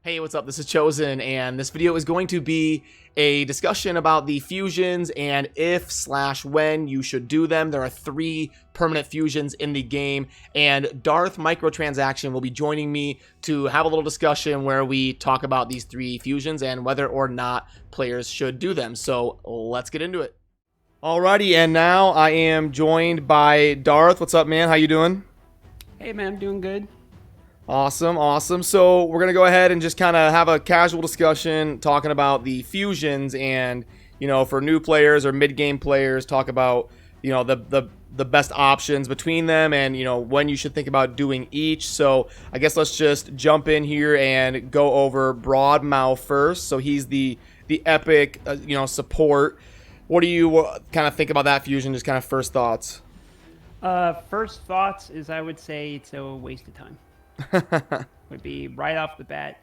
Hey, what's up? This is Chosen, and this video is going to be a discussion about the fusions and if/when you should do them. There are 3 permanent fusions in the game, and Darth Microtransaction will be joining me to have a little discussion where we talk about these 3 fusions and whether or not players should do them. So let's get into it. Alrighty, and now I am joined by Darth. What's up, man? How you doing? Hey, man, I'm doing good. Awesome. So we're going to go ahead and just kind of have a casual discussion talking about the fusions and, you know, for new players or mid-game players, talk about, you know, the best options between them and, you know, when you should think about doing each. So I guess let's just jump in here and go over Broadmaw first. So he's the epic, you know, support. What do you kind of think about that fusion? Just kind of first thoughts. First thoughts is I would say it's a waste of time. Would be right off the bat.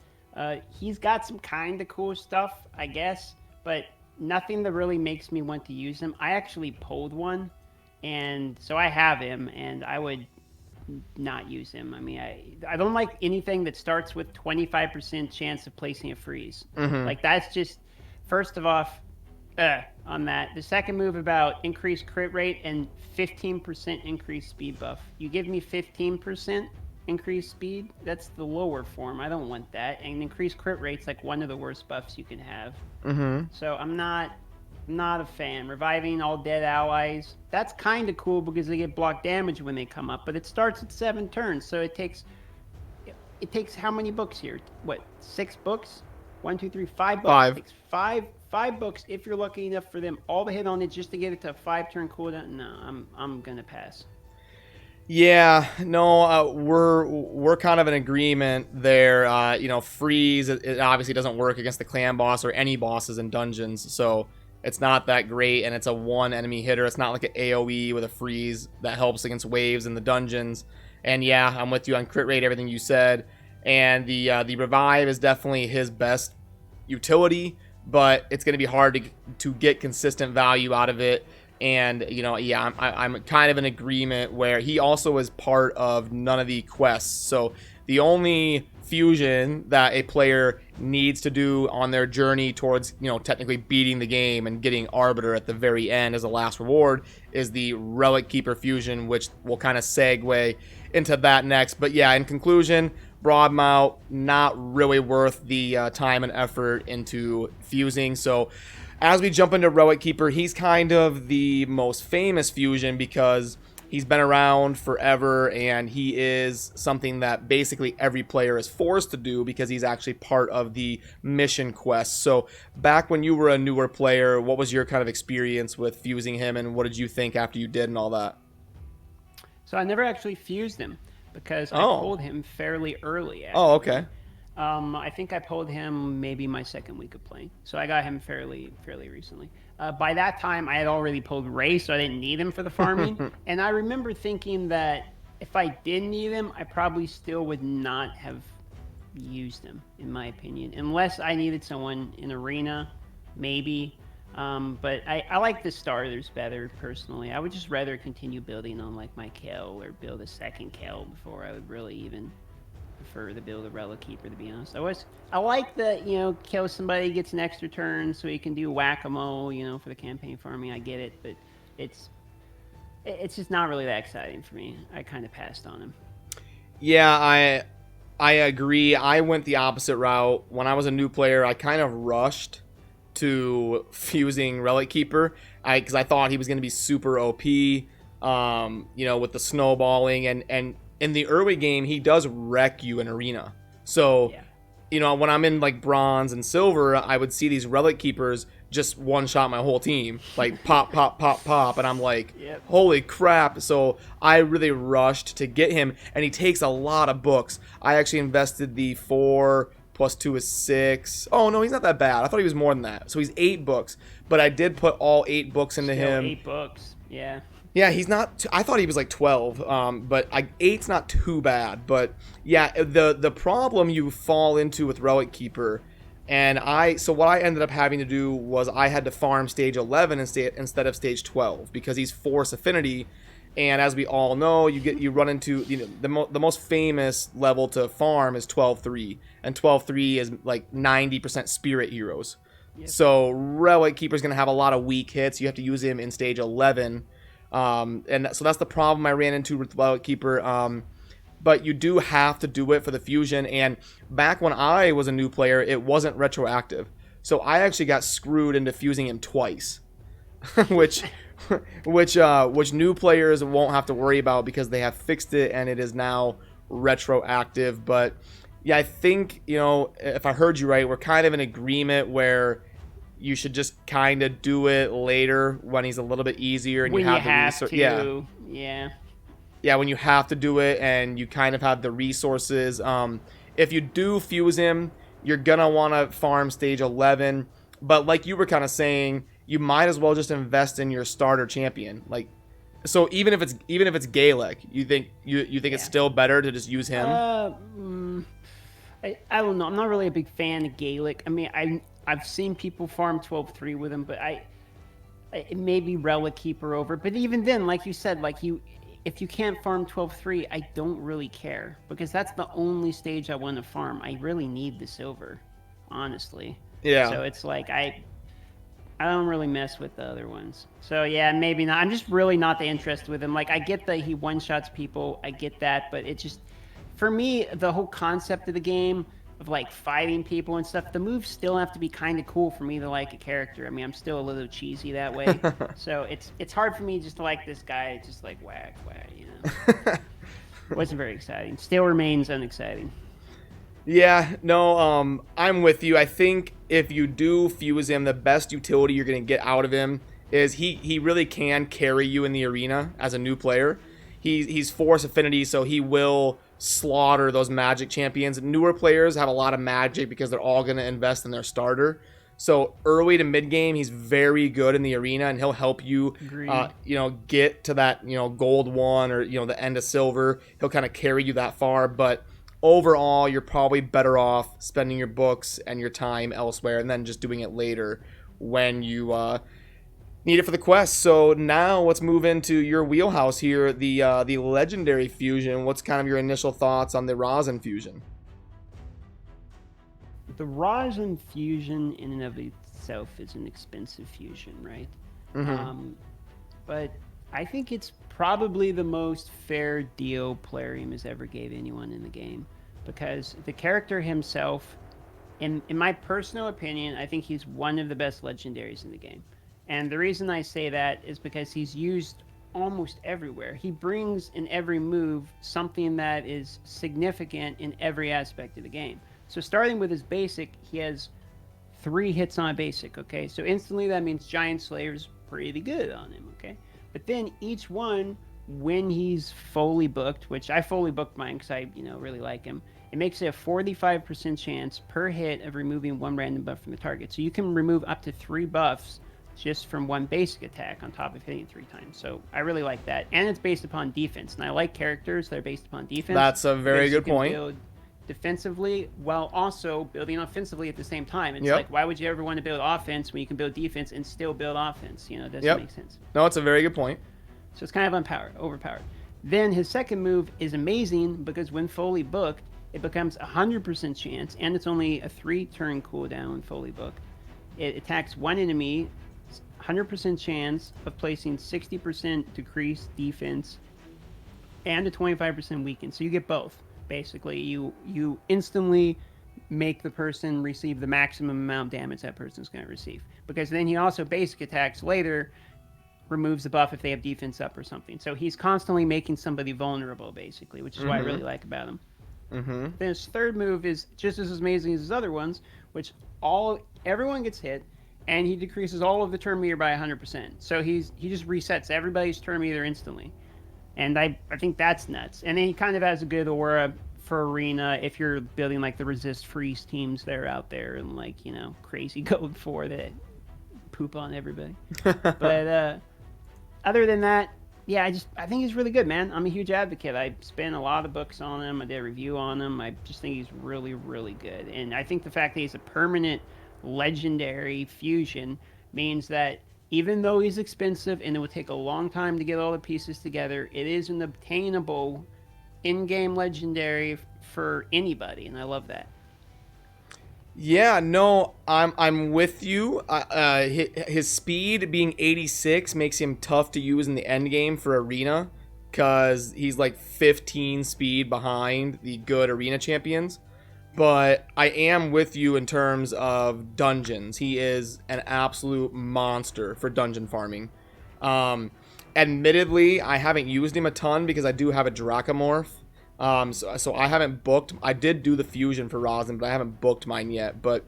He's got some kind of cool stuff, I guess, but nothing that really makes me want to use him. I actually pulled one, and so I have him, and I would not use him. I mean, I don't like anything that starts with 25% chance of placing a freeze. Like, that's just, first of all, on that. The second move about increased crit rate and 15% increased speed buff. You give me 15% increased speed, that's the lower form. I don't want that. And increased crit rate's like one of the worst buffs you can have. So I'm not a fan. Reviving all dead allies, that's kind of cool because they get block damage when they come up, but it starts at 7 turns, so it takes how many books here? What, 6 books? 1, 2, 3, 5 books. 5. It takes five books if you're lucky enough for them all to hit on it just to get it to a 5-turn cooldown. No, I'm gonna pass. Yeah, no, we're kind of in agreement there. You know, freeze, it obviously doesn't work against the clan boss or any bosses in dungeons, so it's not that great, and it's a 1 enemy hitter. It's not like an AoE with a freeze that helps against waves in the dungeons. And yeah, I'm with you on crit rate, everything you said. And the revive is definitely his best utility, but it's going to be hard to get consistent value out of it. And, you know, yeah, I'm kind of in agreement where he also is part of none of the quests. So the only fusion that a player needs to do on their journey towards, you know, technically beating the game and getting Arbiter at the very end as a last reward is the Relic Keeper fusion, which will kind of segue into that next. But yeah, in conclusion, Broadmaw, not really worth the time and effort into fusing. So as we jump into Relic Keeper, he's kind of the most famous fusion because he's been around forever, and he is something that basically every player is forced to do because he's actually part of the mission quest. So back when you were a newer player, what was your kind of experience with fusing him, and what did you think after you did and all that? So I never actually fused him because I pulled him fairly early. Actually. Oh, okay. I think I pulled him maybe my 2nd week of playing, so I got him fairly recently. By that time, I had already pulled Ray, so I didn't need him for the farming. And I remember thinking that if I did need him, I probably still would not have used him, in my opinion, unless I needed someone in arena, maybe. But I like the starters better personally. I would just rather continue building on like my kill or build a 2nd kill before I would really even prefer to build a Relic Keeper, to be honest. I like that, you know, kill somebody, gets an extra turn so he can do whack-a-mole, you know, for the campaign farming. I get it, but it's just not really that exciting for me. I kind of passed on him. Yeah, I agree. I went the opposite route. When I was a new player, I kind of rushed to fusing Relic Keeper because I thought he was going to be super OP, you know, with the snowballing, and in the early game, he does wreck you in arena. So, yeah. You know, when I'm in like bronze and silver, I would see these Relic Keepers just one-shot my whole team. Like pop, pop, pop, pop. And I'm like, yep. Holy crap. So I really rushed to get him. And he takes a lot of books. I actually invested the 4 + 2 is 6. Oh, no, he's not that bad. I thought he was more than that. So he's 8 books. But I did put all 8 books into him. 8 books, yeah. Yeah, he's not. I thought he was like 12, but 8's not too bad. But yeah, the problem you fall into with Relic Keeper, and so what I ended up having to do was I had to farm stage 11 instead of stage 12 because he's Force Affinity, And as we all know, you run into the most famous level to farm is 12-3, and 12-3 is like 90% spirit heroes. Yep. So Relic Keeper is going to have a lot of weak hits. You have to use him in stage 11, and so that's the problem I ran into with Relic Keeper. But you do have to do it for the fusion. And back when I was a new player, it wasn't retroactive, so I actually got screwed into fusing him twice, which new players won't have to worry about because they have fixed it and it is now retroactive. But yeah, I think, if I heard you right, we're kind of in agreement where you should just kind of do it later when he's a little bit easier and when you have to. Yeah, when you have to do it and you kind of have the resources. If you do fuse him, you're gonna want to farm stage 11, but like you were kind of saying, you might as well just invest in your starter champion. Like, so even if it's Gaelic, you think it's still better to just use him? I don't know. I'm not really a big fan of Gaelic. I mean, I've seen people farm 12-3 with him, but it may be Relic Keeper over. But even then, like you said, if you can't farm 12-3, I don't really care, because that's the only stage I want to farm. I really need the silver, honestly. Yeah. So it's like I don't really mess with the other ones. So yeah, maybe not. I'm just really not that interested with him. Like, I get that he one-shots people. I get that, but it just, for me, the whole concept of the game of like fighting people and stuff, the moves still have to be kind of cool for me to like a character. I mean, I'm still a little cheesy that way. So it's hard for me just to like this guy, just like whack, Wasn't very exciting. Still remains unexciting. Yeah, no, I'm with you. I think if you do fuse him, the best utility you're going to get out of him is he really can carry you in the arena as a new player. He's force affinity, so he will slaughter those magic champions. Newer players have a lot of magic because they're all going to invest in their starter. So early to mid game, he's very good in the arena, and he'll help you, get to that, gold 1 or, the end of silver. He'll kind of carry you that far, but overall, you're probably better off spending your books and your time elsewhere and then just doing it later when you need it for the quest. So now let's move into your wheelhouse here, the legendary fusion. What's kind of your initial thoughts on the Rhazin fusion? The Rhazin fusion in and of itself is an expensive fusion, right? Mm-hmm. But I think it's probably the most fair deal Plarium has ever gave anyone in the game, because the character himself, in my personal opinion, I think he's one of the best legendaries in the game. And the reason I say that is because he's used almost everywhere. He brings in every move something that is significant in every aspect of the game. So starting with his basic, he has 3 hits on a basic, okay? So instantly that means Giant Slayer's pretty good on him, okay? But then each one, when he's fully booked, which I fully booked mine because I, really like him, it makes it a 45% chance per hit of removing 1 random buff from the target. So you can remove up to 3 buffs just from 1 basic attack on top of hitting 3 times. So I really like that. And it's based upon defense. And I like characters that are based upon defense. That's a very good point. Build defensively while also building offensively at the same time. It's like, why would you ever want to build offense when you can build defense and still build offense? It doesn't make sense. No, it's a very good point. So it's kind of overpowered. Then his second move is amazing because when fully booked, it becomes 100% chance, and it's only a 3-turn cooldown when fully booked. It attacks 1 enemy, 100% chance of placing 60% decreased defense and a 25% weaken. So you get both. Basically, you instantly make the person receive the maximum amount of damage that person's going to receive. Because then he also basic attacks later, removes the buff if they have defense up or something. So he's constantly making somebody vulnerable, basically, which is what I really like about him. Mm-hmm. Then his third move is just as amazing as his other ones, which everyone gets hit, and he decreases all of the turn meter by 100%. So he just resets everybody's turn meter instantly. And I think that's nuts. And then he kind of has a good aura for arena if you're building like the resist freeze teams that are out there and crazy code 4 that poop on everybody. But other than that, yeah, I think he's really good, man. I'm a huge advocate. I spent a lot of books on him. I did a review on him. I just think he's really, really good. And I think the fact that he's a permanent legendary fusion means that even though he's expensive and it will take a long time to get all the pieces together, it is an obtainable in-game legendary for anybody, and I love that. Yeah, no, I'm with you. His speed being 86 makes him tough to use in the end game for arena, because he's like 15 speed behind the good arena champions. But I am with you in terms of dungeons. He is an absolute monster for dungeon farming. Admittedly, I haven't used him a ton because I do have a Dracomorph. So I haven't booked. I did do the fusion for Rhazin, but I haven't booked mine yet. But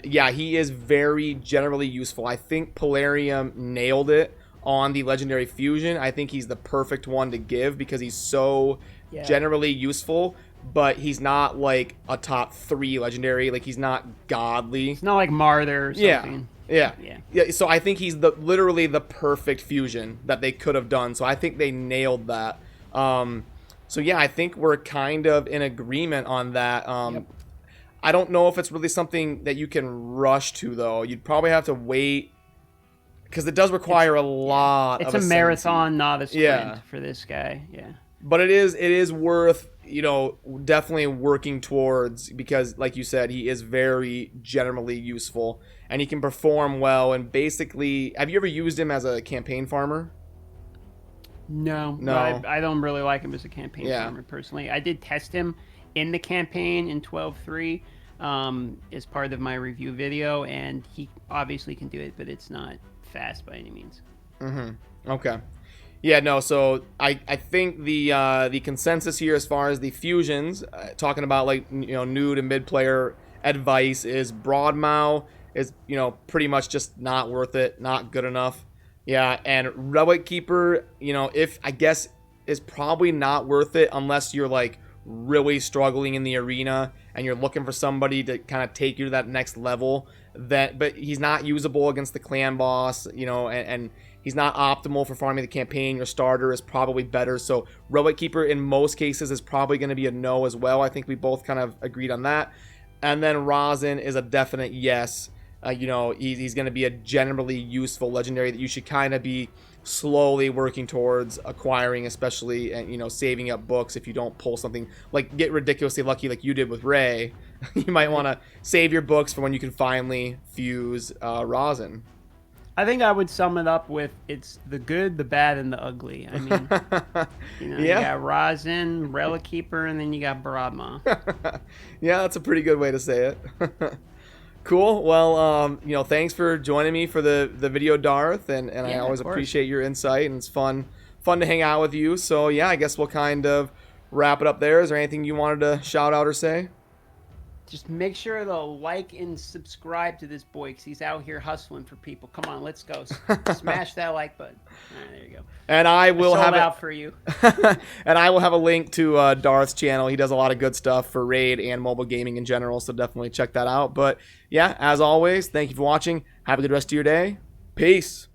yeah, he is very generally useful. I think Polarium nailed it on the legendary fusion. I think he's the perfect one to give because he's so generally useful, but he's not like a top 3 legendary. Like, he's not godly. It's not like Martyr or something. Yeah. So I think he's literally the perfect fusion that they could have done. So I think they nailed that. So yeah, I think we're kind of in agreement on that. I don't know if it's really something that you can rush to, though. You'd probably have to wait, because it does require a lot of It's a marathon, not a sprint for this guy. Yeah. But it is worth, definitely working towards, because like you said, he is very generally useful and he can perform well. And basically, have you ever used him as a campaign farmer? No. I don't really like him as a campaign farmer personally. I did test him in the campaign in 12.3 as part of my review video, and he obviously can do it, but it's not fast by any means. Okay. Yeah, no, so I think the consensus here as far as the fusions, talking about like, new to mid player advice, is Broadmaw is, pretty much just not worth it, not good enough. Yeah, and Relic Keeper, if I guess is probably not worth it unless you're like really struggling in the arena and you're looking for somebody to kind of take you to that next level. But he's not usable against the clan boss, and he's not optimal for farming the campaign. Your starter is probably better. So Relic Keeper in most cases is probably going to be a no as well. I think we both kind of agreed on that. And then Rhazin is a definite yes. He's going to be a generally useful legendary that you should kind of be slowly working towards acquiring, especially, and saving up books if you don't pull something like get ridiculously lucky like you did with Ray. You might want to save your books for when you can finally fuse Rhazin. I think I would sum it up with it's the good, the bad, and the ugly. I mean, you got Rhazin, Relic Keeper, and then you got Broadmaw. Yeah, that's a pretty good way to say it. Cool. Well, thanks for joining me for the video, Darth, and I always appreciate your insight, and it's fun to hang out with you. So yeah, I guess we'll kind of wrap it up there. Is there anything you wanted to shout out or say? Just make sure to like and subscribe to this boy, because he's out here hustling for people. Come on, let's go. Smash that like button. All right, there you go. And I will have out for you. And I will have a link to Darth's channel. He does a lot of good stuff for Raid and mobile gaming in general, so definitely check that out. But yeah, as always, thank you for watching. Have a good rest of your day. Peace.